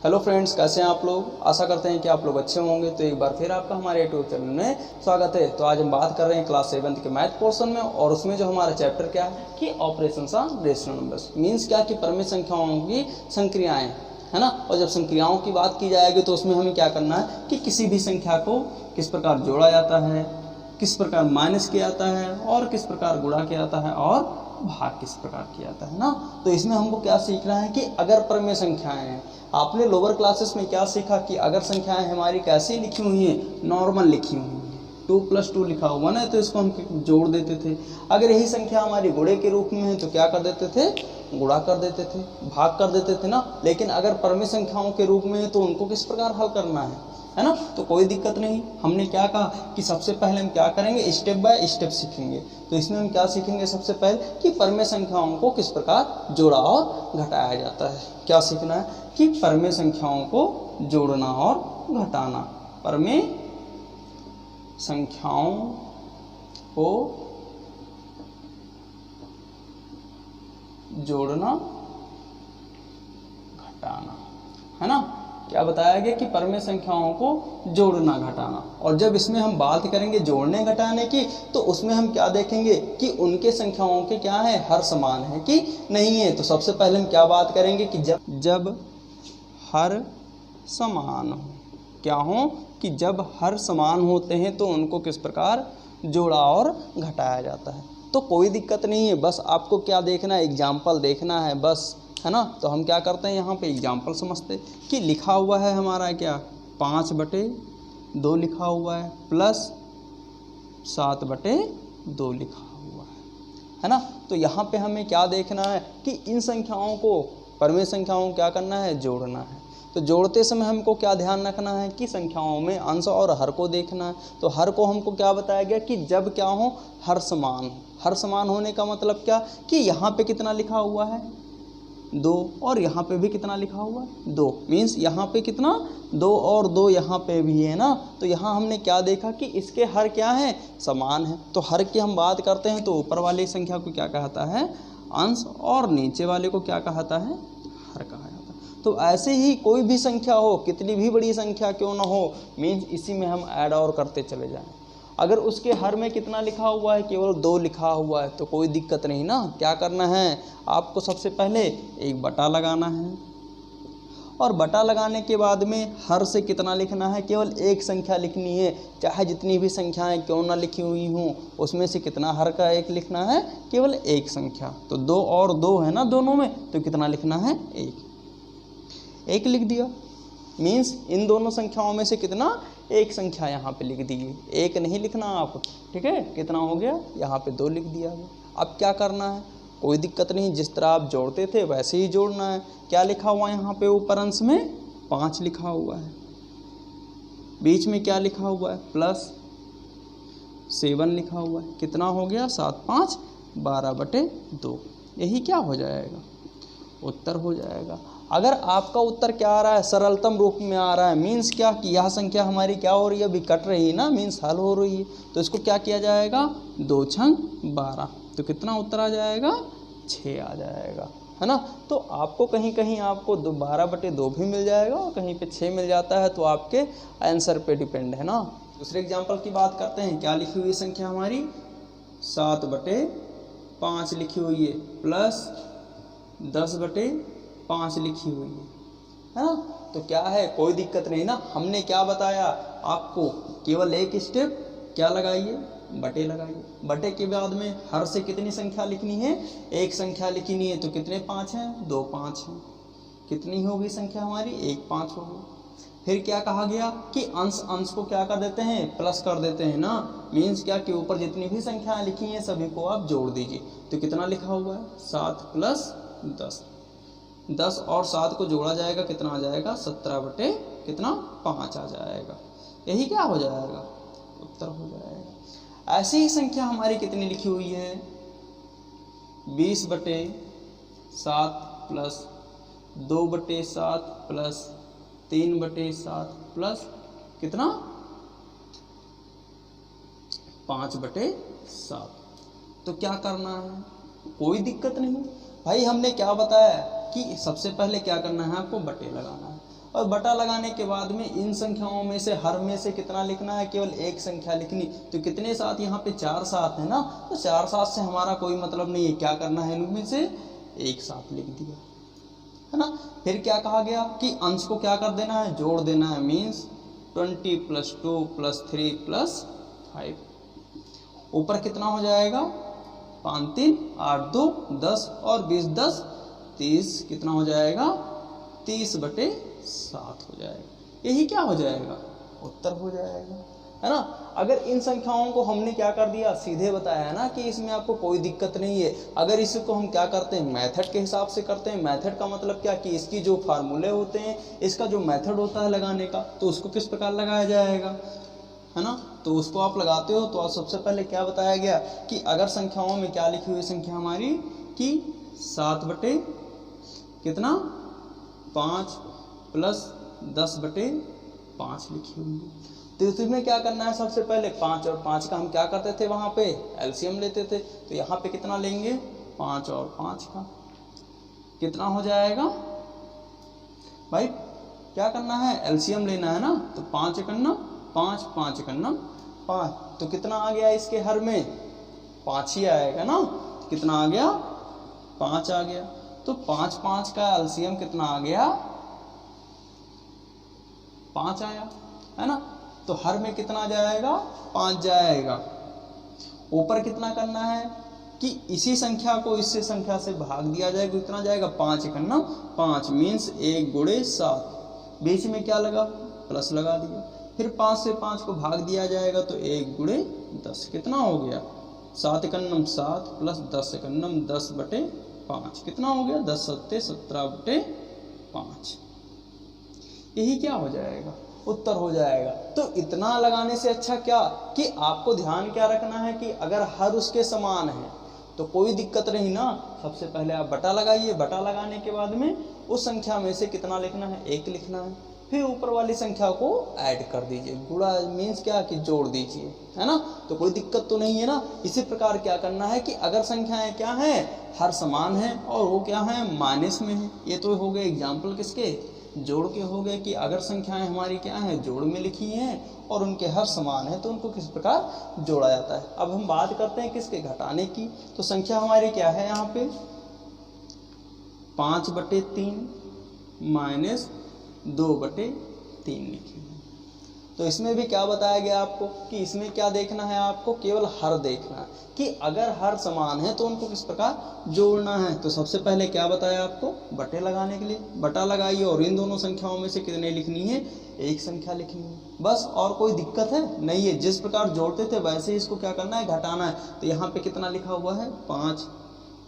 Hello friends, कैसे हैं आप लोग। आशा करते हैं कि आप लोग अच्छे होंगे। तो एक बार फिर आपका हमारे यूट्यूब चैनल में स्वागत है। तो आज हम बात कर रहे हैं क्लास 7 के मैथ पोर्शन में, और उसमें जो हमारा चैप्टर क्या है कि operations on rational numbers. Means क्या कि परिमेय संख्याओं की संक्रियाएं, है ना। और जब संक्रियाओं की बात की जाएगी तो उसमें हमें क्या करना है कि किसी भी संख्या को किस प्रकार जोड़ा जाता है, किस प्रकार माइनस किया जाता है, और किस प्रकार गुणा किया जाता है, और भाग किस प्रकार किया जाता है ना। तो इसमें हमको क्या सीखना है कि अगर परिमेय संख्याएं हैं, आपने लोअर क्लासेस में क्या सीखा कि अगर संख्याएं हमारी कैसी लिखी हुई हैं, नॉर्मल लिखी हुई हैं, 2 + 2 लिखा हुआ ना, तो इसको हम जोड़ देते थे। अगर यही संख्या हमारी गुणे के रूप में है तो क्या कर देते थे, गुणा कर देते थे, भाग कर देते थे ना। लेकिन अगर परिमेय संख्याओं के रूप में है तो उनको किस प्रकार हल करना है ना। तो कोई दिक्कत नहीं। हमने क्या कहा कि सबसे पहले हम क्या करेंगे, स्टेप बाय स्टेप सीखेंगे। तो इसमें हम क्या सीखेंगे, सबसे पहले कि परिमेय संख्याओं को किस प्रकार जोड़ा और घटाया जाता है। क्या सीखना है कि परिमेय संख्याओं को जोड़ना और घटाना। परिमेय संख्याओं को जोड़ना घटाना, है ना। क्या बताया गया कि परिमेय संख्याओं को जोड़ना घटाना। और जब इसमें हम बात करेंगे जोड़ने घटाने की, तो उसमें हम क्या देखेंगे कि उनके संख्याओं के क्या है, हर समान है कि नहीं है। तो सबसे पहले हम क्या बात करेंगे कि जब हर समान हो, क्या हो कि जब हर समान होते हैं तो उनको किस प्रकार जोड़ा और घटाया जाता है। तो कोई दिक्कत नहीं है, बस आपको क्या देखना है, एग्जाम्पल देखना है बस, है ना। तो हम क्या करते हैं, यहाँ पे एग्जाम्पल समझते कि लिखा हुआ है हमारा क्या 5/2 लिखा हुआ है, प्लस 7/2 लिखा हुआ है ना। तो यहाँ पे हमें क्या देखना है कि इन संख्याओं को, परिमेय संख्याओं को क्या करना है, जोड़ना है। तो जोड़ते समय हमको क्या ध्यान रखना है कि संख्याओं में अंश और हर को देखना है। तो हर को हमको क्या बताया गया कि जब क्या हो, हर समान हो। हर समान होने का मतलब क्या कि यहाँ पे कितना लिखा हुआ है 2, और यहाँ पे भी कितना लिखा हुआ है 2। मीन्स यहाँ पे कितना 2 और 2 यहाँ पे भी है ना। तो यहाँ हमने क्या देखा कि इसके हर क्या है, समान है। तो हर की हम बात करते हैं तो ऊपर वाली संख्या को क्या कहता है, अंश, और नीचे वाले को क्या कहता है, हर कहा जाता है। तो ऐसे ही कोई भी संख्या हो, कितनी भी बड़ी संख्या क्यों ना हो, मीन्स इसी में हम ऐड और करते चले जाएं। अगर उसके हर में कितना लिखा हुआ है, केवल 2 लिखा हुआ है, तो कोई दिक्कत नहीं ना। क्या करना है आपको, सबसे पहले एक बटा लगाना है, और बटा लगाने के बाद में हर से कितना लिखना है, केवल एक संख्या लिखनी है। चाहे जितनी भी संख्याएं क्यों ना लिखी हुई हों, उसमें से कितना हर का एक लिखना है, केवल एक संख्या। तो 2 और 2 है ना दोनों में, तो कितना लिखना है, एक लिख दिया। मीन्स इन दोनों संख्याओं में से कितना, एक संख्या यहाँ पे लिख दी। एक नहीं लिखना आप, ठीक है। कितना हो गया, यहाँ पे 2 लिख दिया गया। अब क्या करना है, कोई दिक्कत नहीं, जिस तरह आप जोड़ते थे वैसे ही जोड़ना है। क्या लिखा हुआ है यहाँ पे, ऊपर अंश में 5 लिखा हुआ है, बीच में क्या लिखा हुआ है, +7 लिखा हुआ है। कितना हो गया, 7 5 12/2। यही क्या हो जाएगा, उत्तर हो जाएगा। अगर आपका उत्तर क्या आ रहा है, सरलतम रूप में आ रहा है, मीन्स क्या कि यह संख्या हमारी क्या हो रही है, अभी कट रही है ना, मीन्स हल हो रही है। तो इसको क्या किया जाएगा, 2 × 12। तो कितना उत्तर आ जाएगा, 6 आ जाएगा, है ना। तो आपको कहीं कहीं आपको 12/2 भी मिल जाएगा, और कहीं पे 6 मिल जाता है। तो आपके आंसर पे डिपेंड है ना। दूसरे एग्जाम्पल की बात करते हैं। क्या लिखी हुई संख्या हमारी 7/5 लिखी हुई है, प्लस 10/5 लिखी हुई है ना। तो क्या है, कोई दिक्कत नहीं ना। हमने क्या बताया आपको, केवल एक स्टेप क्या लगाइए, बटे लगाइए। बटे के बाद में हर से कितनी संख्या लिखनी है, एक संख्या लिखनी है। तो कितने 5 हैं, 2 5 हैं। कितनी होगी संख्या हमारी, 1 5 होगी। फिर क्या कहा गया कि अंश को क्या कर देते हैं, प्लस कर देते हैं ना। मीन्स क्या कि ऊपर जितनी भी संख्याएं लिखी हैं सभी को आप जोड़ दीजिए। तो कितना लिखा हुआ है, 7 + 10। 10 और 7 को जोड़ा जाएगा, कितना आ जाएगा, 17/5 आ जाएगा। यही क्या हो जाएगा, उत्तर हो जाएगा। ऐसी ही संख्या हमारी कितनी लिखी हुई है, 20/7 प्लस 2/7 प्लस 3/7 प्लस कितना, 5/7। तो क्या करना है, कोई दिक्कत नहीं। भाई हमने क्या बताया कि सबसे पहले क्या करना है, आपको बटे लगाना है, और बटा लगाने के बाद में इन संख्याओं में से हर में से कितना लिखना है, केवल एक संख्या लिखनी। तो कितने सात, यहाँ पे 4 सात है ना, तो 4 सात से हमारा कोई मतलब नहीं है, क्या करना है, इनमें से एक सात लिख दिया, है ना। फिर क्या कहा गया कि अंश को क्या कर देना है, जोड़ देना है, मीन्स 20 + 2 + 3 + 5। ऊपर कितना हो जाएगा, 5 3 8 2 10 और 20 10 30, कितना हो जाएगा, 30/7 हो जाएगा। यही क्या हो जाएगा, उत्तर हो जाएगा, है ना। अगर इन संख्याओं को हमने क्या कर दिया, सीधे बताया है ना कि इसमें आपको कोई दिक्कत नहीं है। अगर इसको हम क्या करते हैं, मेथड के हिसाब से करते हैं। मेथड का मतलब क्या कि इसकी जो फार्मूले होते हैं, इसका जो मेथड होता है लगाने का, तो उसको किस प्रकार लगाया जाएगा, है ना। तो उसको आप लगाते हो तो सबसे पहले क्या बताया गया कि अगर संख्याओं में क्या लिखी हुई संख्या हमारी कि 7/5 + 10/5 लिखी हुई है। तो इसमें क्या करना है, सबसे पहले 5 और 5 का हम क्या करते थे, वहाँ पे एलसीएम लेते थे। तो यहाँ पे कितना लेंगे, 5 और 5 का कितना हो जाएगा, भाई क्या करना है, एलसीएम लेना है ना। तो 5 एकन्ना 5, 5 एकन्ना 5, तो कितना आ गया इसके हर में, 5 ही आएगा ना। कितना आ गया, 5 आ गया। तो 5 5 का एलसीएम कितना आ गया, 5 आया, है ना। तो हर में कितना जाएगा, 5 जाएगा। ऊपर कितना करना है कि इसी संख्या को इससे संख्या से भाग दिया जाएगा, कितना जाएगा, 5 एकन्ना 5, मीन्स 1 × 7, बीच में क्या लगा, प्लस लगा दिया। फिर 5 से 5 को भाग दिया जाएगा तो 1 × 10, कितना हो गया, 7 एकन्नम 7 + 10 एकन्नम 10/5, कितना हो गया, 10 7 17/5। यही क्या हो जाएगा, उत्तर हो जाएगा। तो इतना लगाने से अच्छा क्या कि आपको ध्यान क्या रखना है कि अगर हर उसके समान है तो कोई दिक्कत नहीं ना। सबसे पहले आप बटा लगाइए, बटा लगाने के बाद में उस संख्या में से कितना लिखना है, 1 लिखना है। फिर ऊपर वाली संख्या को ऐड कर दीजिए, गुणा मीन्स क्या कि जोड़ दीजिए, है ना। तो कोई दिक्कत तो नहीं है ना। इसी प्रकार क्या करना है कि अगर संख्याएं क्या हैं, हर समान है और वो क्या है, माइनस में है। ये तो हो गए एग्जाम्पल किसके, जोड़ के हो गए कि अगर संख्याएं हमारी क्या हैं, जोड़ में लिखी हैं और उनके हर समान है तो उनको किस प्रकार जोड़ा जाता है। अब हम बात करते हैं किसके, घटाने की। तो संख्या हमारी क्या है, यहाँ पे 5/3 - 2/3 लिखी है। तो इसमें भी क्या बताया गया आपको कि इसमें क्या देखना है, आपको केवल हर देखना है कि अगर हर समान है तो उनको किस प्रकार जोड़ना है। तो सबसे पहले क्या बताया आपको, बटे लगाने के लिए बटा लगाइए और इन दोनों संख्याओं में से कितने लिखनी है, एक संख्या लिखनी है, बस। और कोई दिक्कत है नहीं है। जिस प्रकार जोड़ते थे वैसे ही इसको क्या करना है, घटाना है। तो यहाँ पे कितना लिखा हुआ है, 5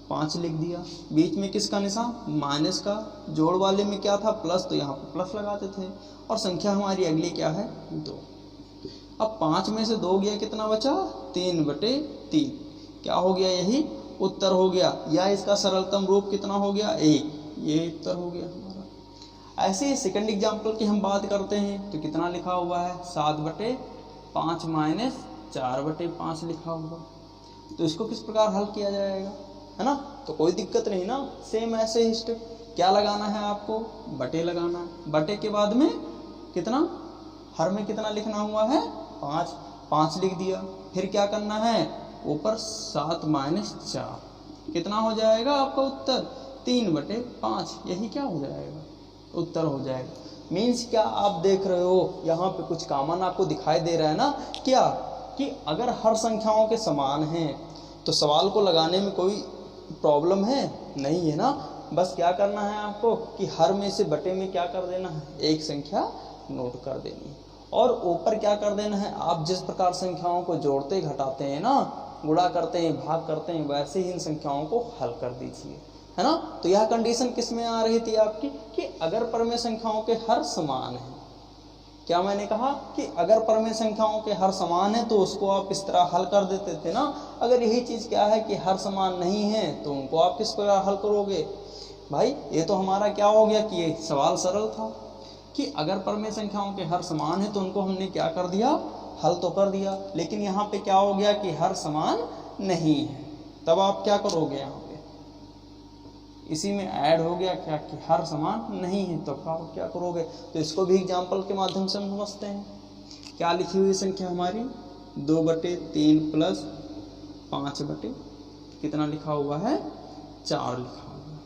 5 लिख दिया। बीच में किसका निशान, माइनस का। जोड़ वाले में क्या था, प्लस, तो यहाँ पे प्लस लगाते थे। और संख्या हमारी अगली क्या है, 2। अब 5 में से 2 गया, कितना बचा, 3/3। क्या हो गया, यही उत्तर हो गया। या इसका सरलतम रूप कितना हो गया, 1। ये उत्तर हो गया हमारा। ऐसे ही सेकंड एग्जाम्पल की हम बात करते हैं तो कितना लिखा हुआ है, 7/5 - 4/5 लिखा हुआ। तो इसको किस प्रकार हल किया जाएगा, है ना। तो कोई दिक्कत नहीं ना। सेम ऐसे ही स्टेप, क्या लगाना है आपको, बटे लगाना है। बटे के बाद में कितना, हर में कितना लिखना हुआ है, 5 5 लिख दिया। फिर क्या करना है, ऊपर 7 - 4, कितना हो जाएगा आपका उत्तर, 3/5। यही क्या हो जाएगा, उत्तर हो जाएगा। मीन्स क्या आप देख रहे हो, यहाँ पे कुछ कॉमन आपको दिखाई दे रहा है ना, क्या कि अगर हर संख्याओं के समान हैं तो सवाल को लगाने में कोई प्रॉब्लम है नहीं, है ना। बस क्या करना है आपको कि हर में से बटे में क्या कर देना है, एक संख्या नोट कर देनी है। और ऊपर क्या कर देना है, आप जिस प्रकार संख्याओं को जोड़ते घटाते हैं ना, गुणा करते हैं, भाग करते हैं, वैसे ही इन संख्याओं को हल कर दीजिए, है ना। तो यह कंडीशन किस में आ रही थी आपकी कि अगर परमेय संख्याओं के हर समान हैं। क्या मैंने कहा कि अगर परमेय संख्याओं के हर समान है तो उसको आप इस तरह हल कर देते थे ना। अगर यही चीज़ क्या है कि हर समान नहीं है तो उनको आप किस प्रकार हल करोगे। भाई ये तो हमारा क्या हो गया कि ये सवाल सरल था कि अगर परमेय संख्याओं के हर समान है तो उनको हमने क्या कर दिया, हल तो कर दिया। लेकिन यहाँ पे क्या हो गया कि हर समान नहीं है, तब आप क्या करोगे, यहाँ पे इसी में ऐड हो गया क्या कि हर समान नहीं है, तो क्या करोगे? तो इसको भी एग्जाम्पल के माध्यम से हम समझते हैं। क्या लिखी हुई संख्या हमारी 2/3 प्लस 5 कितना लिखा हुआ है 4 लिखा हुआ है।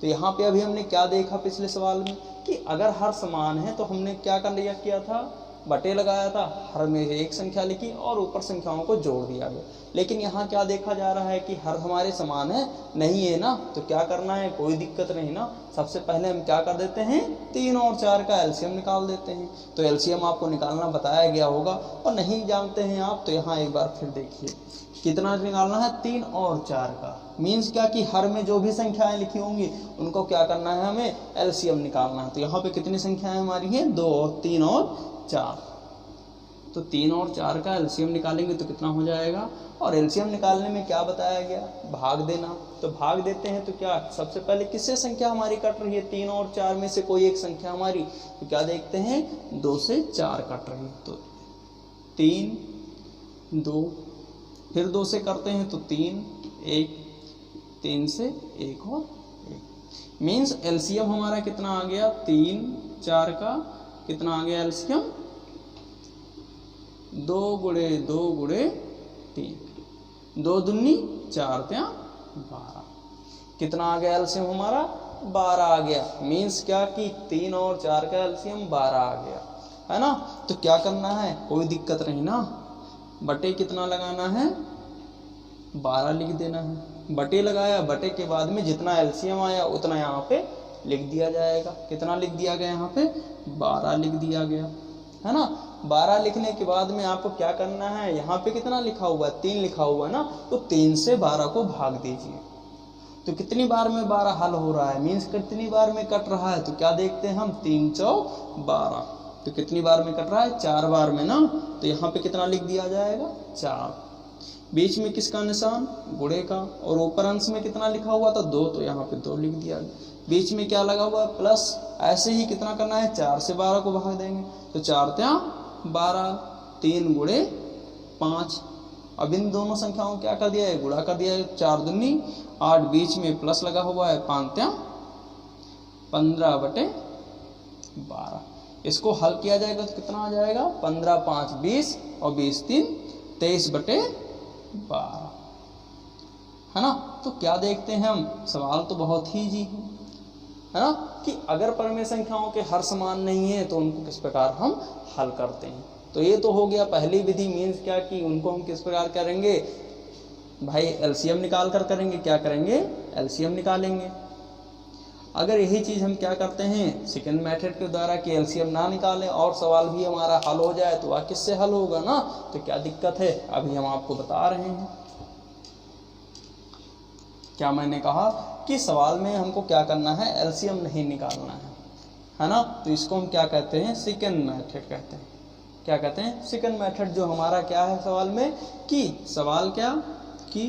तो यहाँ पे अभी हमने क्या देखा पिछले सवाल में कि अगर हर समान है तो हमने क्या कर लिया किया था, बटे लगाया था, हर में एक संख्या लिखी और ऊपर संख्याओं को जोड़ दिया गया। लेकिन यहाँ क्या देखा जा रहा है कि हर हमारे समान है नहीं है ना, तो क्या करना है, कोई दिक्कत नहीं ना। सबसे पहले हम क्या कर देते हैं 3 और 4 का एलसीएम निकाल देते हैं। तो एलसीएम आपको निकालना बताया गया होगा और नहीं जानते हैं आप तो यहाँ एक बार फिर देखिए कितना निकालना है 3 और 4 का। मीन्स क्या कि हर में जो भी संख्याएं लिखी होंगी उनको क्या करना है, हमें एलसीएम निकालना है। तो यहाँ पे कितनी संख्याएं हमारी हैं 2 और 3 और 4। तो 3 और 4 का एलसीएम निकालेंगे तो कितना हो जाएगा, और एलसीएम निकालने में क्या बताया गया, भाग देना। तो भाग देते हैं तो क्या सबसे पहले किससे संख्या हमारी कट रही है, 3 और 4 में से कोई एक संख्या हमारी, तो क्या देखते हैं 2 से 4 कट रही है। तो 3 2 फिर 2 से करते हैं तो 3 1 3 से 1 और 1। मीन्स एलसीएम हमारा कितना आ गया 3 4 का कितना आ गया एलसीएम 2 गुणे 2 गुणे 3, 2 दूनी 4 त्या 12। कितना आ गया एलसीएम हमारा 12 आ गया। मीन्स क्या कि 3 और 4 का एलसीएम 12 आ गया है ना। तो क्या करना है, कोई दिक्कत नहीं ना, बटे कितना लगाना है 12 लिख देना है। बटे लगाया, बटे के बाद में जितना एलसीएम आया उतना यहाँ पे लिख दिया जाएगा। कितना लिख दिया गया यहाँ पे 12 लिख दिया गया है ना। 12 लिखने के बाद में आपको क्या करना है, यहाँ पे कितना लिखा हुआ है 3 लिखा हुआ है ना, तो 3 से 12 को भाग दीजिए। तो कितनी बार में 12 हल हो रहा है, मीन्स कितनी बार में कट रहा है, तो क्या देखते हैं हम 3 चौक 12। तो कितनी बार में कट रहा है 4 बार में ना। तो यहाँ पे कितना लिख दिया जाएगा 4। बीच में किसका निशान गुणे का, और ऊपर अंश में कितना लिखा हुआ था 2, तो यहाँ पे 2 लिख दिया गया। बीच में क्या लगा हुआ है प्लस। ऐसे ही कितना करना है 4 से 12 को भाग देंगे तो 4 त्या 12, 3 गुणे 5। अब इन दोनों संख्याओं क्या कर दिया है, गुणा कर दिया है। 4 दूनी 8, बीच में प्लस लगा हुआ है, 5 त्या 15/12। इसको हल किया जाएगा तो कितना आ जाएगा 15 5 20 और 20 3 23/12 है ना। तो क्या देखते हैं हम, सवाल तो बहुत ही इजी है ना, कि अगर परमेय संख्याओं के हर समान नहीं है तो उनको किस प्रकार हम हल करते हैं। तो ये तो हो गया पहली विधि। मीन्स क्या कि उनको हम किस प्रकार करेंगे भाई, एलसीएम निकाल कर करेंगे, क्या करेंगे एलसीएम निकालेंगे। अगर यही चीज़ हम क्या करते हैं सेकंड मेथड के द्वारा कि एलसीएम ना निकालें और सवाल भी हमारा हल हो जाए, तो वह किससे हल होगा ना, तो क्या दिक्कत है अभी हम आपको बता रहे हैं। क्या मैंने कहा कि सवाल में हमको क्या करना है, एलसीएम नहीं निकालना है ना। तो इसको हम क्या कहते हैं सेकंड मेथड कहते हैं। क्या कहते हैं सेकंड मेथड, जो हमारा क्या है सवाल में कि सवाल क्या कि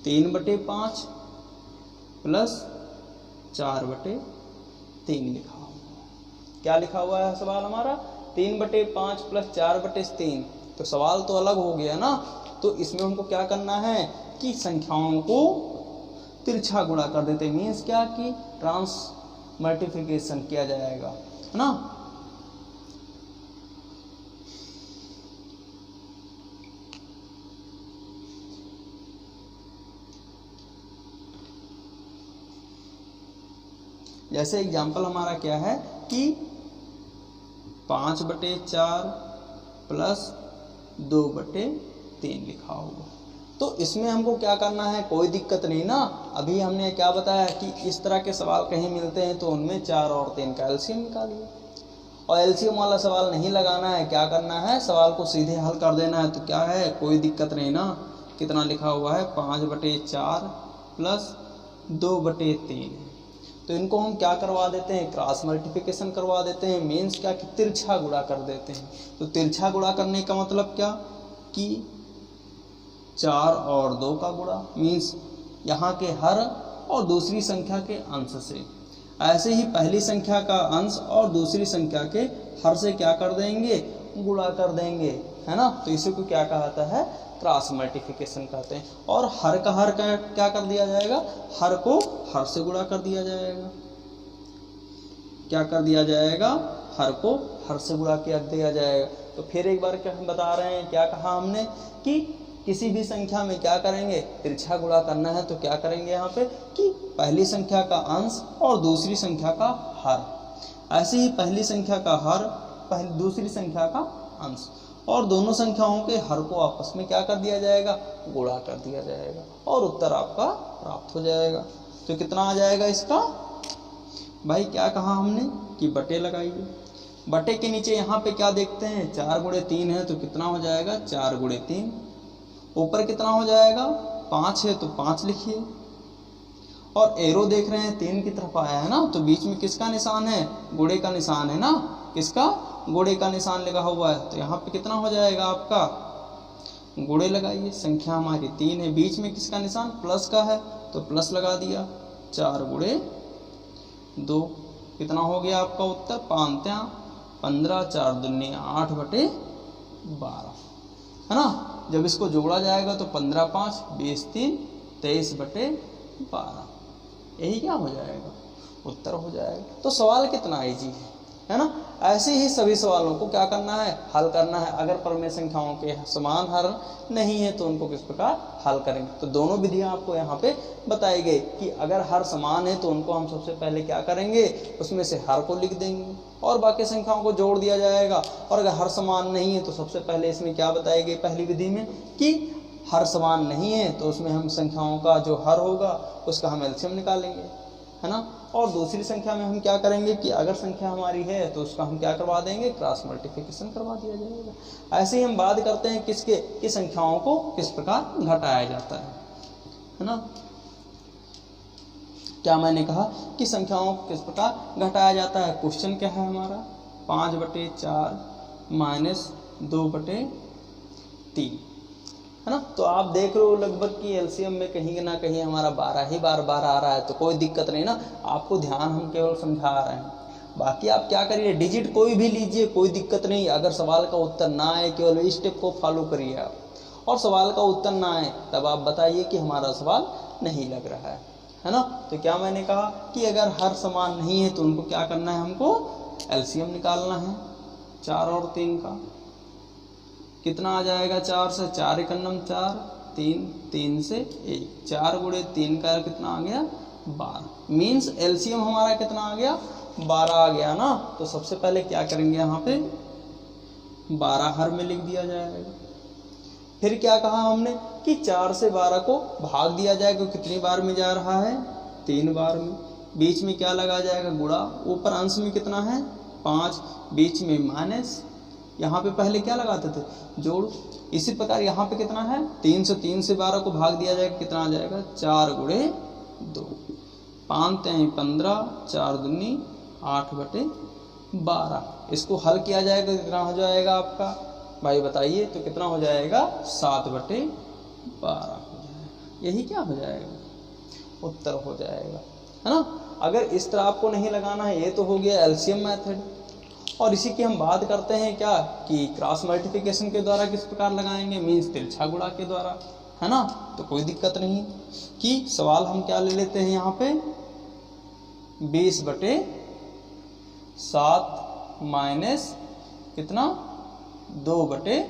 3/5 प्लस 4/3 लिखा हुआ। क्या लिखा हुआ है सवाल हमारा 3/5 प्लस 4/3। तो सवाल तो अलग हो गया ना। तो इसमें हमको क्या करना है कि संख्याओं को तिरछा गुणा कर देते हैं। मीन्स क्या कि ट्रांस मल्टीप्लिकेशन किया जाएगा है ना। जैसे एग्जाम्पल हमारा क्या है कि 5/4 प्लस 2/3 लिखा होगा। तो इसमें हमको क्या करना है, कोई दिक्कत नहीं ना। अभी हमने क्या बताया कि इस तरह के सवाल कहीं मिलते हैं तो उनमें 4 और 3 का एलसीएम निकालिए। और एलसीएम वाला सवाल नहीं लगाना है, क्या करना है सवाल को सीधे हल कर देना है। तो क्या है कोई दिक्कत नहीं ना। कितना लिखा हुआ है 5/4 प्लस 2/3। तो इनको हम क्या करवा देते हैं, क्रॉस मल्टीप्लिकेशन करवा देते हैं। मीन्स क्या कि तिरछा गुणा कर देते हैं। तो तिरछा गुणा करने का मतलब क्या कि 4 और 2 का गुणा, मीन्स यहाँ के हर और दूसरी संख्या के अंश से। ऐसे ही पहली संख्या का अंश और दूसरी संख्या के हर से क्या कर देंगे, गुणा कर देंगे है ना। तो इसी को क्या कहता है क्रॉस मल्टीप्लिकेशन कहते हैं। और हर का क्या कर दिया जाएगा, हर को हर से गुणा कर दिया जाएगा। क्या कर दिया जाएगा, हर को हर से गुणा किया दिया जाएगा। तो फिर एक बार क्या हम बता रहे हैं, क्या कहा हमने कि किसी भी संख्या में क्या करेंगे, तिरछा गुणा करना है तो क्या करेंगे यहाँ पे कि पहली संख्या का अंश और दूसरी संख्या का हर। ऐसे ही पहली संख्या का हर, दूसरी संख्या का अंश, और दोनों संख्याओं के हर को आपस में क्या कर दिया जाएगा, गुणा कर दिया जाएगा और उत्तर आपका प्राप्त हो जाएगा। तो कितना आ जाएगा इसका, भाई क्या कहा हमने कि बटे लगाइए। बटे के नीचे यहाँ पे क्या देखते हैं, 4 गुणे 3 है तो कितना हो जाएगा, 4 गुणे 3। ऊपर कितना हो जाएगा, 5 है तो 5 लिखिए। और एरो देख रहे हैं 3 की तरफ आया है ना, तो बीच में किसका निशान है, गुणे का निशान है ना, किसका, गुणे का निशान लगा हुआ है। तो यहाँ पे कितना हो जाएगा आपका, गुणे लगाइए। संख्या हमारी 3 है, बीच में किसका निशान, प्लस का है तो प्लस लगा दिया। 4 गुणे 2 कितना हो गया आपका उत्तर, 5 15, 4 दूनी 8 बटे 12 है ना। जब इसको जोड़ा जाएगा तो 15 5 20 3 23 बटे 12, यही क्या हो जाएगा, उत्तर हो जाएगा। तो सवाल कितना इजी है ना। ऐसे ही सभी सवालों को क्या करना है, हल करना है। अगर परमेय संख्याओं के समान हर नहीं है तो उनको किस प्रकार हल करेंगे। तो दोनों विधियां आपको यहाँ पे बताई गई कि अगर हर समान है तो उनको हम सबसे पहले क्या करेंगे, उसमें से हर को लिख देंगे और बाकी संख्याओं को जोड़ दिया जाएगा। और अगर हर समान नहीं है तो सबसे पहले इसमें क्या बताई गई पहली विधि में कि हर समान नहीं है तो उसमें हम संख्याओं का जो हर होगा उसका हम एलसीएम निकालेंगे, है ना। और दूसरी संख्या में हम क्या करेंगे कि अगर संख्या हमारी है तो उसका हम क्या करवा देंगे, क्रॉस मल्टीप्लिकेशन करवा दिया जाएगा। ऐसे ही हम बात करते हैं किसके, कि संख्याओं को किस प्रकार घटाया जाता है ना। क्या मैंने कहा कि संख्याओं को किस प्रकार घटाया जाता है। क्वेश्चन क्या है हमारा, 5 बटे 4 माइनस 2 बटे 3 है ना। तो आप देख रहे हो लगभग कि एलसीएम में कहीं ना कहीं हमारा 12 ही बार आ रहा है, तो कोई दिक्कत नहीं ना, आपको ध्यान हम केवल समझा रहे हैं। बाकी आप क्या करिए, डिजिट कोई भी लीजिए, कोई दिक्कत नहीं। अगर सवाल का उत्तर ना आए केवल इस स्टेप को फॉलो करिए आप, और सवाल का उत्तर ना आए तब आप बताइए कि हमारा सवाल नहीं लग रहा है ना। तो क्या मैंने कहा कि अगर हर समान नहीं है तो उनको क्या करना है, हमको एलसीएम निकालना है 4 और 3 का। कितना आ जाएगा, 4 से 4 एकन्नम 4, 3 3 से 1, 4 गुणे 3 का कितना आ गया, 12। मीन्स एलसीएम हमारा कितना आ गया, 12 आ गया ना। तो सबसे पहले क्या करेंगे, यहाँ पे 12 हर में लिख दिया जाएगा। फिर क्या कहा हमने कि 4 से 12 को भाग दिया जाएगा, कितनी बार में जा रहा है, 3 बार में। बीच में क्या लगा जाएगा, गुणा। ऊपर अंश में कितना है, 5, बीच में माइनस। यहाँ पे पहले क्या लगाते थे, जोड़। इसी प्रकार यहाँ पे कितना है, 3 से 12 को भाग दिया जाएगा, कितना आ जाएगा, 4 गुणे 2, 5 3 15, 4 दूनी 8 बटे 12। इसको हल किया जाएगा, कितना हो जाएगा आपका, भाई बताइए। तो कितना हो जाएगा, 7 बटे 12 हो जाएगा। यही क्या हो जाएगा, उत्तर हो जाएगा, है ना। अगर इस तरह आपको नहीं लगाना है, ये तो हो गया एलसीएम मेथड। और इसी की हम बात करते हैं क्या, कि क्रॉस मल्टीप्लिकेशन के द्वारा किस प्रकार लगाएंगे, मीन्स तिरछा गुणा के द्वारा, है ना। तो कोई दिक्कत नहीं कि सवाल हम क्या ले लेते हैं यहाँ पे, 20 बटे 7 माइनस कितना, 2 बटे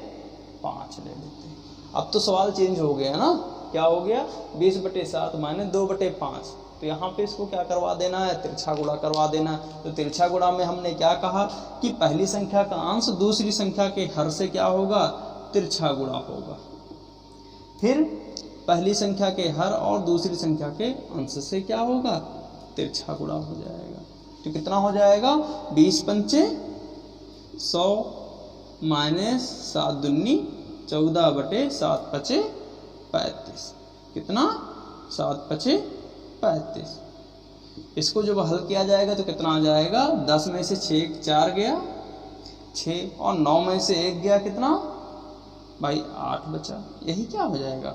5 ले लेते हैं। अब तो सवाल चेंज हो गया ना, क्या हो गया, 20 बटे 7 माइनस 2 बटे 5। तो यहाँ पे इसको क्या करवा देना है, तिरछा गुणा करवा देना है। तो तिरछा गुणा में हमने क्या कहा कि पहली संख्या का अंश दूसरी संख्या के हर से क्या होगा, तिरछा गुणा होगा। फिर पहली संख्या के हर और दूसरी संख्या के अंश से क्या होगा, तिरछा गुणा हो जाएगा। तो कितना हो जाएगा, 20 पंचे 100 माइनस 7 दूनी 14 बटे 7 पचे 35। कितना, 7 पचे 35। इसको जब हल किया जाएगा तो कितना आ जाएगा, 10 में से 6 4 गया 6, और 9 में से 1 गया कितना भाई, 8 बचा। यही क्या हो जाएगा,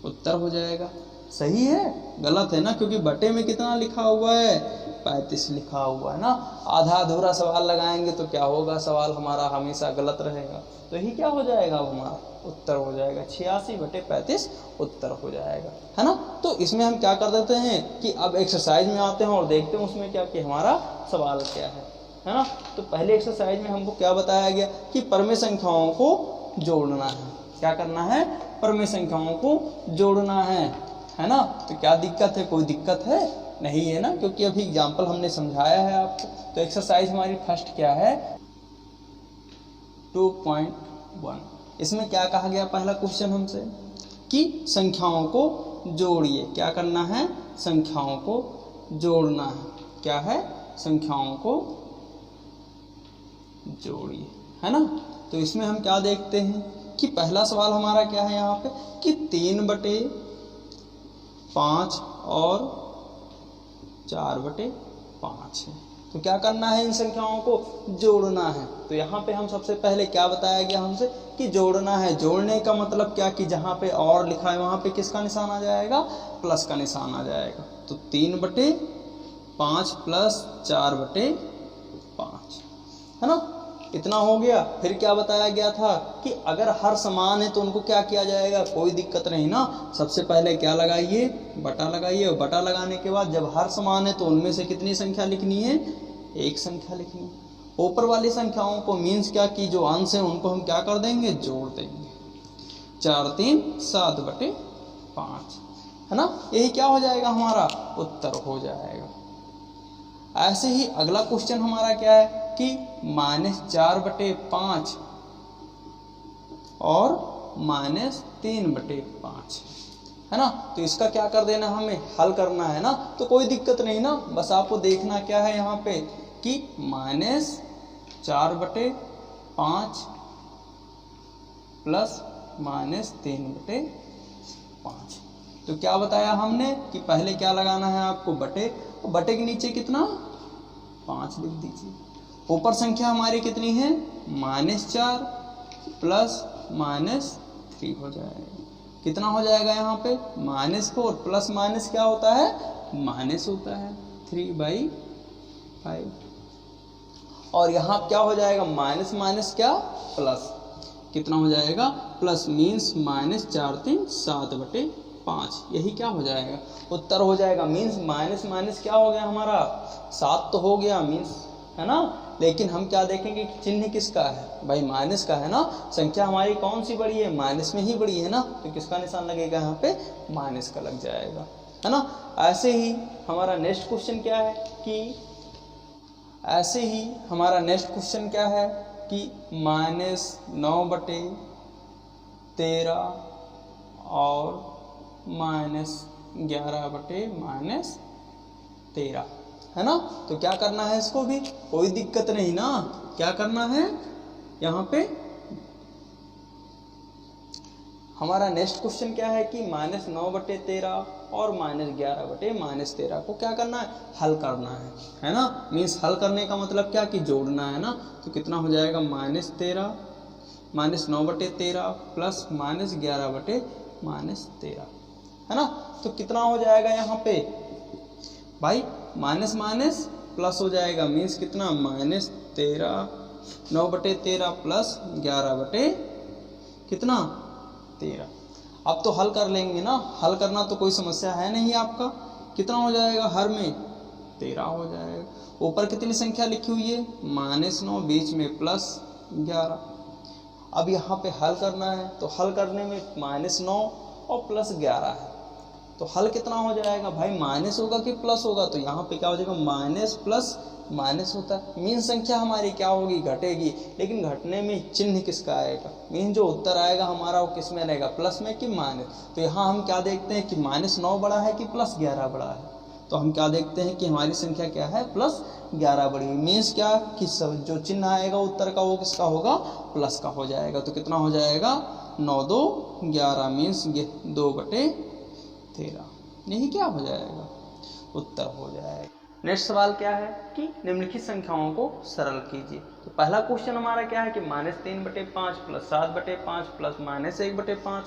उत्तर हो जाएगा। सही है, गलत है ना, क्योंकि बटे में कितना लिखा हुआ है, 35 लिखा हुआ है ना। आधा अधूरा सवाल लगाएंगे तो क्या होगा, सवाल हमारा हमेशा गलत रहेगा। तो यही क्या हो जाएगा, अब हमारा उत्तर हो जाएगा 86/35 उत्तर हो जाएगा, है ना। तो इसमें हम क्या कर देते हैं कि अब एक्सरसाइज में आते हैं और देखते हैं उसमें क्या कि हमारा सवाल क्या है ना। तो पहले एक्सरसाइज में हमको क्या बताया गया कि परमेय संख्याओं को जोड़ना है। क्या करना है, परमेय संख्याओं को जोड़ना है ना। तो क्या दिक्कत है, कोई दिक्कत है नहीं है ना, क्योंकि अभी एग्जाम्पल हमने समझाया है आपको। तो एक्सरसाइज हमारी फर्स्ट क्या है, 2.1। इसमें क्या कहा गया, पहला क्वेश्चन हमसे कि संख्याओं को जोड़िए। क्या करना है, संख्याओं को जोड़ना है। क्या है, संख्याओं को जोड़िए, है ना। तो इसमें हम क्या देखते हैं कि पहला सवाल हमारा क्या है यहाँ पे कि 3/5 और 4/5 है। तो क्या करना है, इन संख्याओं को जोड़ना है। तो यहाँ पे हम सबसे पहले क्या बताया गया हमसे कि जोड़ना है। जोड़ने का मतलब क्या कि जहाँ पे और लिखा है वहाँ पे किसका निशान आ जाएगा, प्लस का निशान आ जाएगा। तो 3/5 प्लस 4/5, है ना। इतना हो गया। फिर क्या बताया गया था कि अगर हर समान है तो उनको क्या किया जाएगा, कोई दिक्कत नहीं ना। सबसे पहले क्या लगाइए, बटा लगाइए। और बटा लगाने के बाद जब हर समान है तो उनमें से कितनी संख्या लिखनी है, एक संख्या लिखनी है। ऊपर वाली संख्याओं को मीन्स क्या कि जो अंश है उनको हम क्या कर देंगे, जोड़ देंगे। 4 3 7/5, है ना। यही क्या हो जाएगा, हमारा उत्तर हो जाएगा। ऐसे ही अगला क्वेश्चन हमारा क्या है कि -4/5 और -3/5, है ना। तो इसका क्या कर देना, हमें हल करना है ना। तो कोई दिक्कत नहीं ना, बस आपको देखना क्या है यहाँ पे कि -4/5 प्लस -3/5। तो क्या बताया हमने कि पहले क्या लगाना है आपको, बटे। बटे के नीचे कितना, 5 लिख दीजिए। ऊपर संख्या हमारी कितनी है, -4 प्लस -3 हो जाएगा। कितना हो जाएगा यहाँ पे, -4 प्लस माइनस क्या होता है, माइनस होता है 3/5। और यहाँ क्या हो जाएगा, माइनस माइनस क्या, प्लस। कितना हो जाएगा, प्लस मीन्स -4 3 7/5। यही क्या हो जाएगा, उत्तर हो जाएगा। मीन्स माइनस माइनस क्या हो गया हमारा, 7 तो हो गया मीन्स, है ना। लेकिन हम क्या देखेंगे कि चिन्ह किसका है, भाई माइनस का है ना। संख्या हमारी कौन सी बड़ी है, माइनस में ही बड़ी है ना। तो किसका निशान लगेगा यहाँ पे, माइनस का लग जाएगा, है ना। ऐसे ही हमारा नेक्स्ट क्वेश्चन क्या है कि -9/13 और -11/-13, है ना। तो क्या करना है, इसको भी कोई दिक्कत नहीं ना। क्या करना है यहाँ पे, हमारा नेक्स्ट क्वेश्चन क्या है कि -9/13 और -11/-13 को क्या करना है, हल करना है ना। मीन्स हल करने का मतलब क्या कि जोड़ना है ना। तो कितना हो जाएगा, -9/13 प्लस -11/-13, है ना। तो कितना हो जाएगा यहाँ पे भाई, माइनस माइनस प्लस हो जाएगा। मीन्स कितना, -13 9/13 प्लस 11/13। अब तो हल कर लेंगे ना, हल करना तो कोई समस्या है नहीं आपका। कितना हो जाएगा, हर में 13 हो जाएगा। ऊपर कितनी संख्या लिखी हुई है, -9, बीच में +11। अब यहाँ पे हल करना है, तो हल करने में -9 और +11 है। तो हल कितना हो जाएगा भाई, माइनस होगा कि प्लस होगा। तो यहाँ पे क्या हो जाएगा, माइनस प्लस माइनस होता है। मीन संख्या हमारी क्या होगी, घटेगी। लेकिन घटने में चिन्ह किसका आएगा, मीन जो उत्तर आएगा हमारा वो किस में रहेगा, प्लस में कि माइनस। तो यहाँ हम क्या देखते हैं कि -9 बड़ा है कि +11 बड़ा है। तो हम क्या देखते हैं कि हमारी संख्या क्या है, +11 बड़ी हुई। मीन्स क्या कि सब जो चिन्ह आएगा उत्तर का वो किसका होगा, प्लस का हो जाएगा। तो कितना हो जाएगा, 9 2 11 मीन्स 2/13। यही क्या हो जाएगा, उत्तर हो जाएगा। नेक्स्ट सवाल क्या है कि निम्नलिखित संख्याओं को सरल कीजिए। तो पहला क्वेश्चन हमारा क्या है कि -3/5 प्लस 7/5 प्लस -1/5।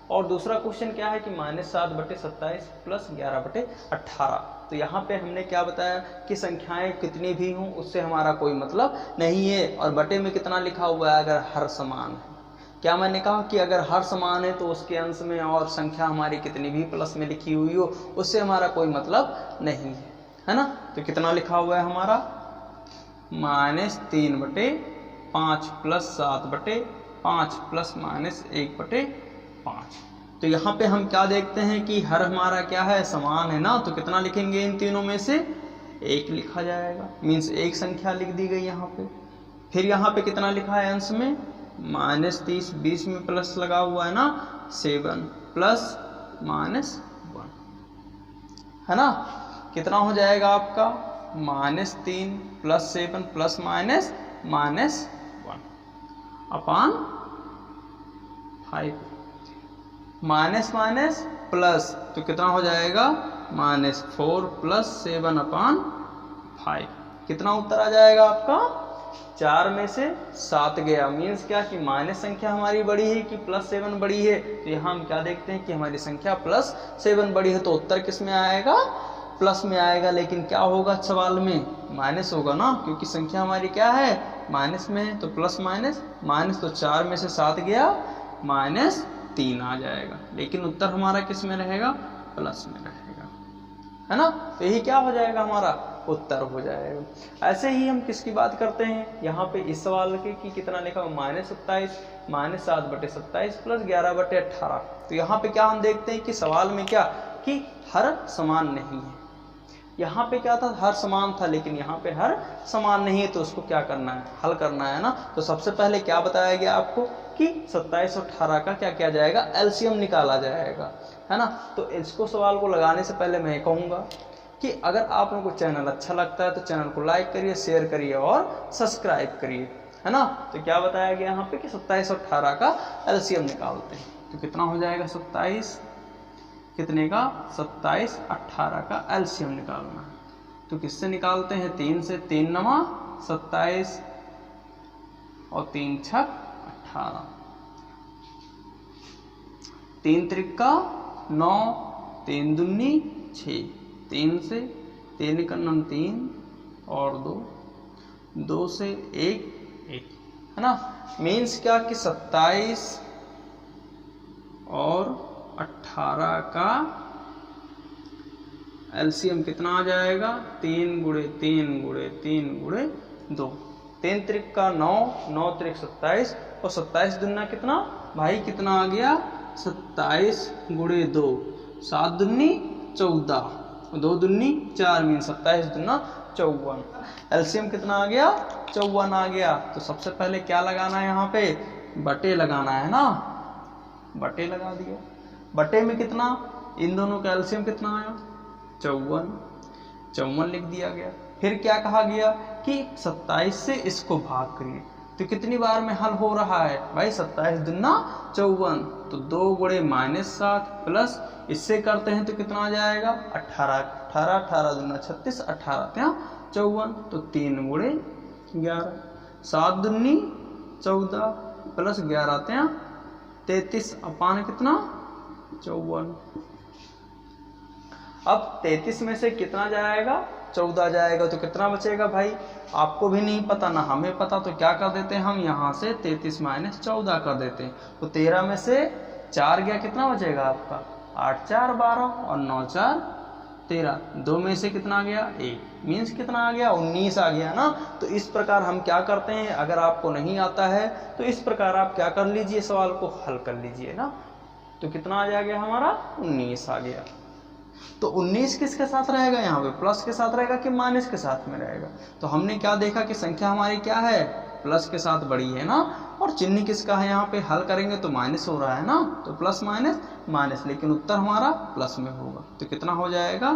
और दूसरा क्वेश्चन क्या है कि -7/27 प्लस 11/18। तो यहाँ पे हमने क्या बताया कि संख्याएं कितनी भी हों उससे हमारा कोई मतलब नहीं है। और बटे में कितना लिखा हुआ है, अगर हर समान है। क्या मैंने कहा कि अगर हर समान है तो उसके अंश में और संख्या हमारी कितनी भी प्लस में लिखी हुई हो उससे हमारा कोई मतलब नहीं है ना। तो कितना लिखा हुआ है हमारा, -3/5 + 7/5 + -1/5। तो यहाँ पे हम क्या देखते हैं कि हर हमारा क्या है, समान है ना। तो कितना लिखेंगे, इन तीनों में से 1 लिखा जाएगा, मीन्स एक संख्या लिख दी गई यहाँ पे। फिर यहाँ पे कितना लिखा है अंश में, -30, 20 में प्लस लगा हुआ है ना, 7 + -1 है ना। कितना हो जाएगा आपका, -3 + 7 + -1 अपान 5। माइनस माइनस प्लस तो कितना हो जाएगा, -4 + 7/5। कितना उत्तर आ जाएगा आपका, 4 में से 7 गया। मीन्स क्या कि माइनस संख्या हमारी बड़ी है कि +7 बड़ी है। तो यहाँ हम क्या देखते हैं कि हमारी संख्या +7 बड़ी है, तो उत्तर किस में आएगा, प्लस में आएगा। लेकिन क्या होगा सवाल में, माइनस होगा ना, क्योंकि संख्या हमारी क्या है, माइनस में है। तो प्लस माइनस माइनस, तो 4 में से 7 गया, -3 आ जाएगा। लेकिन उत्तर हमारा किस में रहेगा, प्लस में रहेगा, है ना। तो यही क्या हो जाएगा, हमारा उत्तर हो जाएगा। ऐसे ही हम किसकी बात करते हैं, यहाँ पे इस सवाल के कि कितना लिखा हुआ, -27 -7/27 + 11/18। तो यहाँ पे क्या हम देखते हैं कि सवाल में क्या कि हर समान नहीं है। यहाँ पे क्या था, हर समान था, लेकिन यहाँ पे हर समान नहीं है। तो उसको क्या करना है, हल करना है ना। तो सबसे पहले क्या बताया गया आपको कि 27 और 18 का क्या किया जाएगा, एलसीएम निकाला जाएगा, है ना। तो इसको सवाल को लगाने से पहले मैं कहूँगा कि अगर आप लोगों को चैनल अच्छा लगता है तो चैनल को लाइक करिए, शेयर करिए और सब्सक्राइब करिए, है ना। तो क्या बताया गया यहाँ पे कि 27 और 18 का एलसीएम निकालते हैं। तो कितना हो जाएगा, 27 कितने का, 27 18 का एलसीएम निकालना है। तो किससे निकालते हैं, 3 से। 3 9 27 और 3 6 18, 3 त्रिका 9, 3 दूनी 6, 3 से 3 का 3 और 2, 2 से 1 1, है ना। मीन्स क्या कि 27 और 18 का एलसीएम कितना आ जाएगा, 3 × 3 × 3 × 2, 3 त्रिका 9, 9 त्रिक 27 और 27 दूना कितना भाई, कितना आ गया, 27 × 2, 7 दूनी 14, 2 दूनी 4, मीन 27 दूना 54। एलसीएम कितना आ गया, 54 आ गया। तो सबसे पहले क्या लगाना है, यहाँ पे बटे लगाना है ना, बटे लगा दिया। बटे में कितना, इन दोनों का एलसीएम कितना आया, 54 लिख दिया गया। फिर क्या कहा गया कि 27 से इसको भाग करिए। तो कितनी बार में हल हो रहा है भाई, 27 दूना 54, तो 2 × -7 प्लस इससे करते हैं तो कितना आ जाएगा, 18 18 18 दूना 36, 18 ત્યાં 54, तो 3 × 11, 7 दूनी 14 प्लस 11 ત્યાં 33 अपान कितना 54। अब 33 में से कितना जाएगा, 14 जाएगा। तो कितना बचेगा भाई, आपको भी नहीं पता ना हमें पता। तो क्या कर देते हैं हम, यहाँ से 33 - 14 कर देते हैं। तो 13 में से 4 गया, कितना बचेगा आपका, 8 4 12 और 9 4 13, 2 में से कितना गया, 1, मीन्स कितना आ गया, 19 आ गया ना। तो इस प्रकार हम क्या करते हैं, अगर आपको नहीं आता है तो इस प्रकार आप क्या कर लीजिए, सवाल को हल कर लीजिए ना। तो कितना आ जाएगा हमारा, 19 आ गया। तो 19 किसके साथ रहेगा, यहाँ पे प्लस के साथ रहेगा कि माइनस के साथ में रहेगा। तो हमने क्या देखा कि संख्या हमारी क्या है, प्लस के साथ बड़ी है ना। और चिन्ह किसका है, यहाँ पे हल करेंगे तो माइनस हो रहा है ना, तो प्लस माइनस माइनस, लेकिन उत्तर हमारा प्लस में होगा। तो कितना हो जाएगा,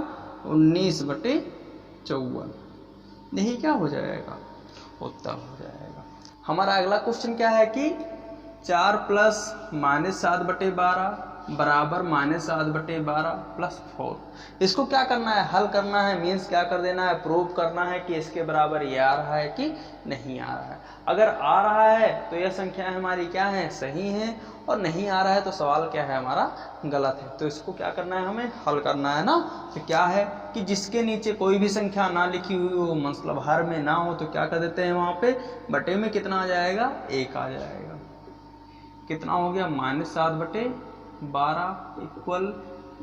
19/54, यही क्या हो जाएगा, उत्तर हो जाएगा। हमारा अगला क्वेश्चन क्या है कि 4 + -7/12 बराबर -7/12 + 4। इसको क्या करना है, हल करना है, मीन्स क्या कर देना है, प्रूव करना है कि इसके बराबर ये आ रहा है कि नहीं आ रहा है। अगर आ रहा है तो यह संख्या हमारी क्या है, सही है, और नहीं आ रहा है तो सवाल क्या है हमारा, गलत है। तो इसको क्या करना है, हमें हल करना है ना। तो क्या है कि जिसके नीचे कोई भी संख्या ना लिखी हुई हो, मतलब हर में ना हो, तो क्या कर देते हैं, वहाँ पे बटे में कितना आ जाएगा, 1 आ जाएगा। कितना हो गया, -7/12 इक्वल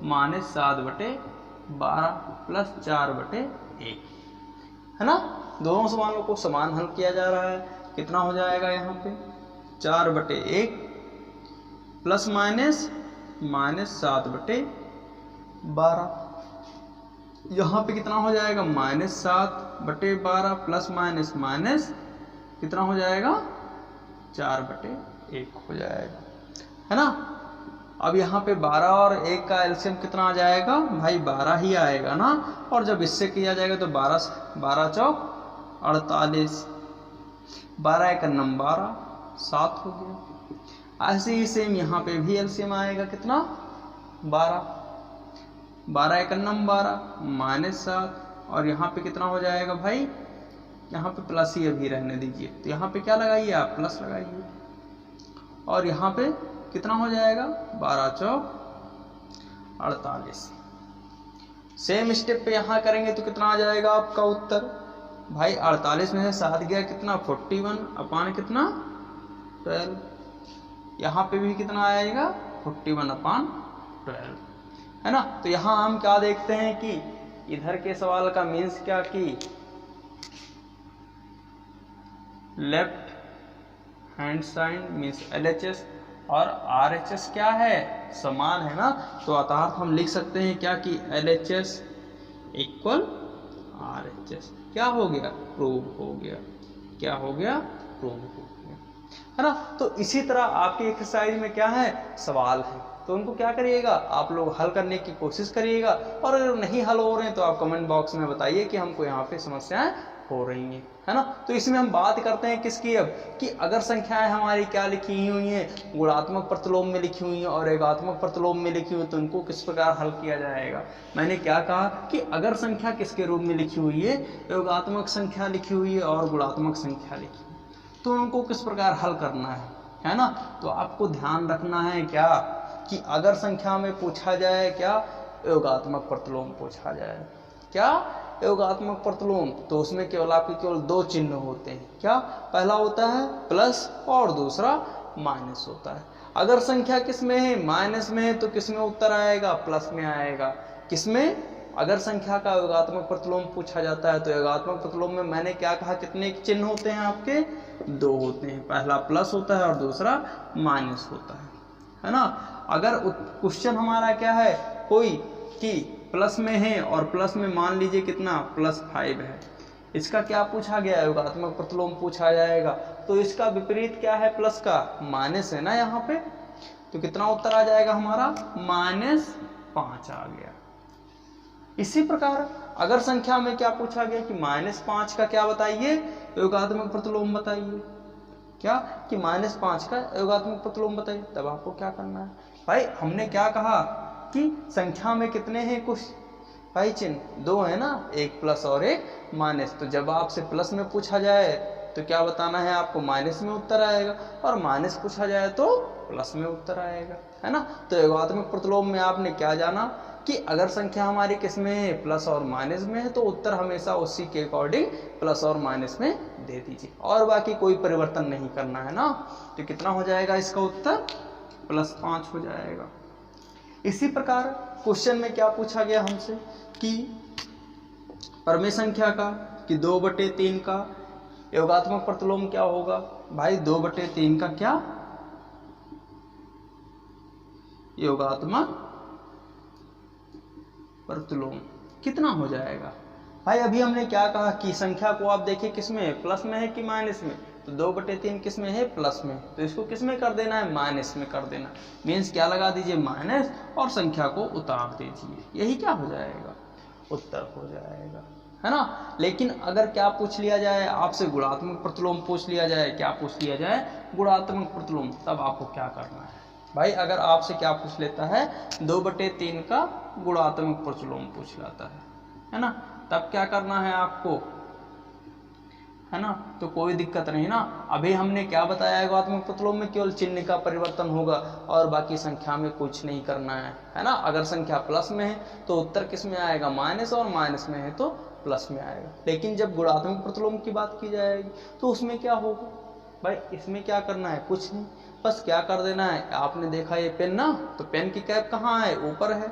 -7/12 + 4/1, है ना। दोनों सवालों को समान हल किया जा रहा है। कितना हो जाएगा यहाँ पे, 4/1 प्लस माइनस -7/12। यहाँ पे कितना हो जाएगा, -7/12 प्लस माइनस कितना हो जाएगा, 4/1 हो जाएगा, है ना। अब यहाँ पे 12 और 1 का एलसीएम कितना आ जाएगा भाई, 12 ही आएगा ना। और जब इससे किया जाएगा तो 12 चौक 48, 12 1 12, 7 हो गया। ऐसे ही सेम यहाँ पे भी एलसीएम आएगा कितना, 12 1 12 -7, और यहाँ पे कितना हो जाएगा भाई, यहाँ पे प्लस ही अभी रहने दीजिए। तो यहाँ पे क्या लगाइए आप, प्लस लगाइए, और यहाँ पे कितना हो जाएगा, 12 चौक 48। सेम स्टेप पे यहाँ करेंगे तो कितना आ जाएगा आपका उत्तर भाई, 48 में से 7 गया कितना, 41 अपान कितना 12। यहाँ पे भी कितना आएगा, 41 अपान 12, है ना। तो यहाँ हम क्या देखते हैं कि इधर के सवाल का मीन्स क्या कि left hand side means LHS और RHS क्या है, समान है ना। तो अर्थात हम लिख सकते हैं क्या कि LHS इक्वल RHS। क्या हो गया, प्रूव हो गया। क्या हो गया, प्रूव हो गया, है ना। तो इसी तरह आपकी एक्सरसाइज में क्या है, सवाल है, तो उनको क्या करिएगा, आप लोग हल करने की कोशिश करिएगा। और अगर नहीं हल हो रहे हैं तो आप कमेंट बॉक्स में बताइए कि हमको यहाँ पे समस्याएं हो रही हैं, है ना। तो इसमें हम बात करते हैं किसकी, अब कि अगर संख्याएं हमारी क्या लिखी हुई हैं, गुणात्मक प्रतिलोम में लिखी हुई हैं और एकात्मक प्रतिलोम में लिखी हुई, तो उनको किस प्रकार हल किया जाएगा। मैंने क्या कहा कि अगर संख्या किसके रूप में लिखी हुई है, योगात्मक संख्या लिखी हुई है और गुणात्मक संख्या लिखी हुई, तो उनको किस प्रकार हल करना है ना। तो आपको ध्यान रखना है क्या कि अगर संख्या में पूछा जाए क्या, योगात्मक प्रतिलोम पूछा जाए, क्या योगात्मक प्रतिलोम, तो उसमें केवल आपके केवल 2 चिन्ह होते हैं। क्या, पहला होता है प्लस और दूसरा माइनस होता है। अगर संख्या किस में है, माइनस में है, तो किस में उत्तर आएगा, प्लस में आएगा। किस में, अगर संख्या का योगात्मक प्रतिलोम पूछा जाता है तो योगात्मक प्रतिलोम में मैंने क्या कहा, कितने चिन्ह होते हैं आपके, 2 होते हैं। पहला प्लस होता है और दूसरा माइनस होता है ना। अगर क्वेश्चन हमारा क्या है कोई कि प्लस में है और प्लस में मान लीजिए कितना, +5 है, इसका क्या पूछा गया, योगात्मक प्रतिलोम पूछा जाएगा, तो इसका विपरीत क्या है, प्लस का माइनस है ना यहाँ पे, तो कितना उत्तर आ जाएगा हमारा, -5 आ गया। इसी प्रकार अगर संख्या में क्या पूछा गया कि -5 का क्या बताइए, योगात्मक प्रतिलोम बताइए, क्या कि -5 का योगात्मक प्रतिलोम बताइए, तब आपको क्या करना है भाई, हमने क्या कहा कि संख्या में कितने हैं कुछ भाई चिन्ह, 2 है ना, एक प्लस और एक माइनस। तो जब आपसे प्लस में पूछा जाए तो क्या बताना है आपको, माइनस में उत्तर आएगा, और माइनस पूछा जाए तो प्लस में उत्तर आएगा, है ना। तो योगात्मक प्रतिलोम में आपने क्या जाना कि अगर संख्या हमारी किस में है, प्लस और माइनस में है, तो उत्तर हमेशा उसी के अकॉर्डिंग प्लस और माइनस में दे दीजिए, और बाकी कोई परिवर्तन नहीं करना है ना। तो कितना हो जाएगा इसका उत्तर, +5 हो जाएगा। इसी प्रकार क्वेश्चन में क्या पूछा गया हमसे कि परमेय संख्या का कि 2/3 का योगात्मक प्रतिलोम क्या होगा भाई, 2/3 का क्या योगात्मक प्रतिलोम कितना हो जाएगा भाई। अभी हमने क्या कहा कि संख्या को आप देखिए किस में है, प्लस में है कि माइनस में, तो 2/3 किस में है, प्लस में, तो इसको किस में कर देना है, माइनस में कर देना। मीन्स क्या लगा दीजिए, माइनस, और संख्या को उतार दीजिए, यही क्या हो जाएगा, उत्तर हो जाएगा, है ना। लेकिन अगर क्या पूछ लिया जाए आपसे, गुणात्मक प्रतिलोम पूछ लिया जाए, क्या पूछ लिया जाए, गुणात्मक प्रतिलोम, तब आपको क्या करना है, भाई अगर आपसे क्या पूछ लेता है 2/3 का गुणात्मक प्रतिलोम पूछ लेता है ना, तब क्या करना है आपको, है ना। तो कोई दिक्कत नहीं ना। अभी हमने क्या बताया है, गुणात्मक प्रतिलोम में केवल चिन्ह का परिवर्तन होगा और बाकी संख्या में कुछ नहीं करना है ना। अगर संख्या प्लस में है तो उत्तर किस में आएगा, माइनस, और माइनस में है तो प्लस में आएगा। लेकिन जब गुणात्मक प्रतिलोम की बात की जाएगी तो उसमें क्या होगा भाई, इसमें क्या करना है, कुछ नहीं, बस क्या कर देना है, आपने देखा ये पेन ना, तो पेन की कैप कहाँ है, ऊपर है,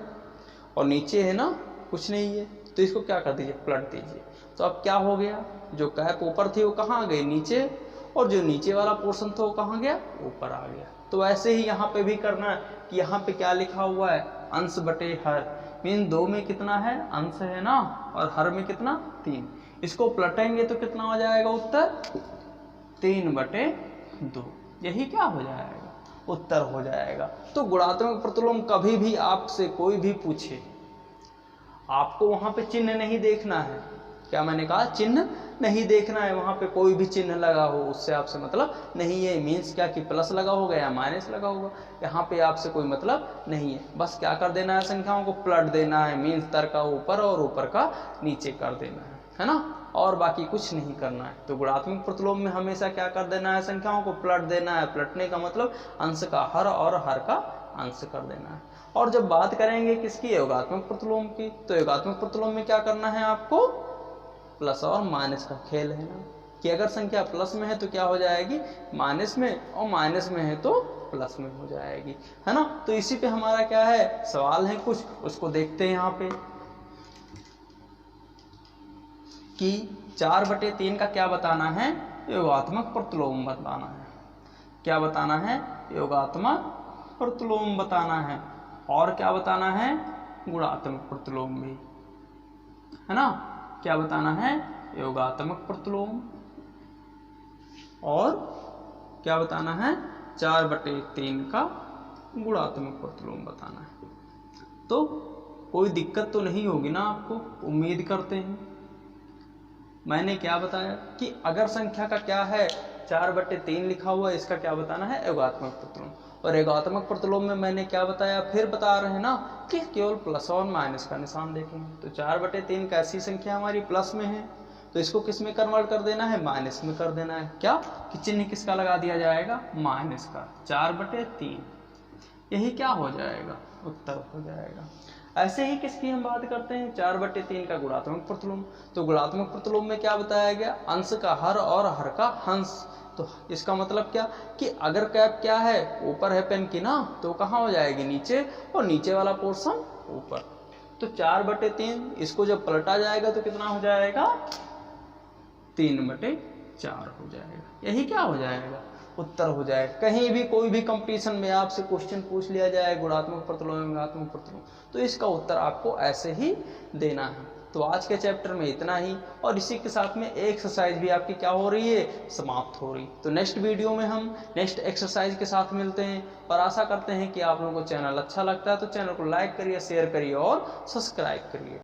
और नीचे है ना, कुछ नहीं है, तो इसको क्या कर दीजिए, पलट दीजिए। तो अब क्या हो गया, जो कैप ऊपर थी वो कहाँ गई, नीचे, और जो नीचे वाला पोर्शन था वो कहाँ गया, ऊपर आ गया। तो ऐसे ही यहाँ पे भी करना है कि यहाँ पे क्या लिखा हुआ है, अंश बटे हर, मीन 2 में कितना है, अंश है ना, और हर में कितना, 3। इसको पलटेंगे तो कितना हो जाएगा उत्तर, 3/2। यही क्या हो जाएगा, उत्तर हो जाएगा। तो गुणात्मक प्रतिलोम कभी भी आपसे कोई भी पूछे, आपको वहां पे चिन्ह नहीं देखना है, क्या मैंने कहा, चिन्ह नहीं देखना है, वहां पे कोई भी चिन्ह लगा हो उससे आपसे मतलब नहीं है। मीन्स क्या कि प्लस लगा होगा या माइनस लगा होगा, यहाँ पे आपसे कोई मतलब नहीं है। बस क्या कर देना है, संख्याओं को पलट देना है, मीन्स तर का ऊपर और ऊपर का नीचे कर देना है ना, और बाकी कुछ नहीं करना है। तो गुणात्मक प्रतिलोम में हमेशा क्या कर देना है, संख्याओं को पलट देना है। पलटने का मतलब अंश का हर और हर का अंश कर देना है। और जब बात करेंगे किसकी, योगात्मक प्रतिलोम की, तो योगात्मक प्रतिलोम में क्या करना है आपको, प्लस और माइनस का खेल है ना, कि अगर संख्या प्लस में है तो क्या हो जाएगी, माइनस में, और माइनस में है तो प्लस में हो जाएगी, है ना। तो इसी पे हमारा क्या है, सवाल है कुछ, उसको देखते हैं यहाँ पे कि 4/3 का क्या बताना है, योगात्मक प्रतिलोम बताना है। क्या बताना है, योगात्मक प्रतिलोम बताना है, और क्या बताना है, गुणात्मक प्रतिलोम भी, है ना। क्या बताना है, योगात्मक प्रतिलोम, और क्या बताना है, 4/3 का गुणात्मक प्रतिलोम बताना है। तो कोई दिक्कत तो नहीं होगी ना आपको, उम्मीद करते हैं। मैंने क्या बताया कि अगर संख्या का क्या है, 4/3 लिखा हुआ है, इसका क्या बताना है, योगात्मक प्रतिलोम। और योगात्मक प्रतिलोम में मैंने क्या बताया, फिर बता रहे हैं ना कि केवल प्लस और माइनस का निशान देखेंगे। तो 4/3 कैसी संख्या हमारी प्लस में है, तो इसको किस में कन्वर्ट कर देना है, माइनस में कर देना है। क्या कि चिन्ह किसका लगा दिया जाएगा, माइनस का, 4/3। यही क्या हो जाएगा, उत्तर हो जाएगा। ऐसे ही किसकी हम बात करते हैं, 4/3 का गुणात्मक प्रतिलोम। तो गुणात्मक प्रतिलोम में क्या बताया गया, अंश का हर और हर का हंस। तो इसका मतलब क्या कि अगर कैप क्या है, ऊपर है पेन की ना, तो कहाँ हो जाएगी, नीचे, और नीचे वाला पोर्शन ऊपर। तो 4/3 इसको जब पलटा जाएगा तो कितना हो जाएगा, 3/4 हो जाएगा। यही क्या हो जाएगा, उत्तर हो जाएगा। कहीं भी कोई भी कंपटीशन में आपसे क्वेश्चन पूछ लिया जाए गुणात्मक प्रतिलोम, गुणात्मक प्रतिलोम, तो इसका उत्तर आपको ऐसे ही देना है। तो आज के चैप्टर में इतना ही, और इसी के साथ में एक्सरसाइज भी आपकी क्या हो रही है, समाप्त हो रही। तो नेक्स्ट वीडियो में हम नेक्स्ट एक्सरसाइज के साथ मिलते हैं, और आशा करते हैं कि आप लोगों को चैनल अच्छा लगता है तो चैनल को लाइक करिए, शेयर करिए और सब्सक्राइब करिए।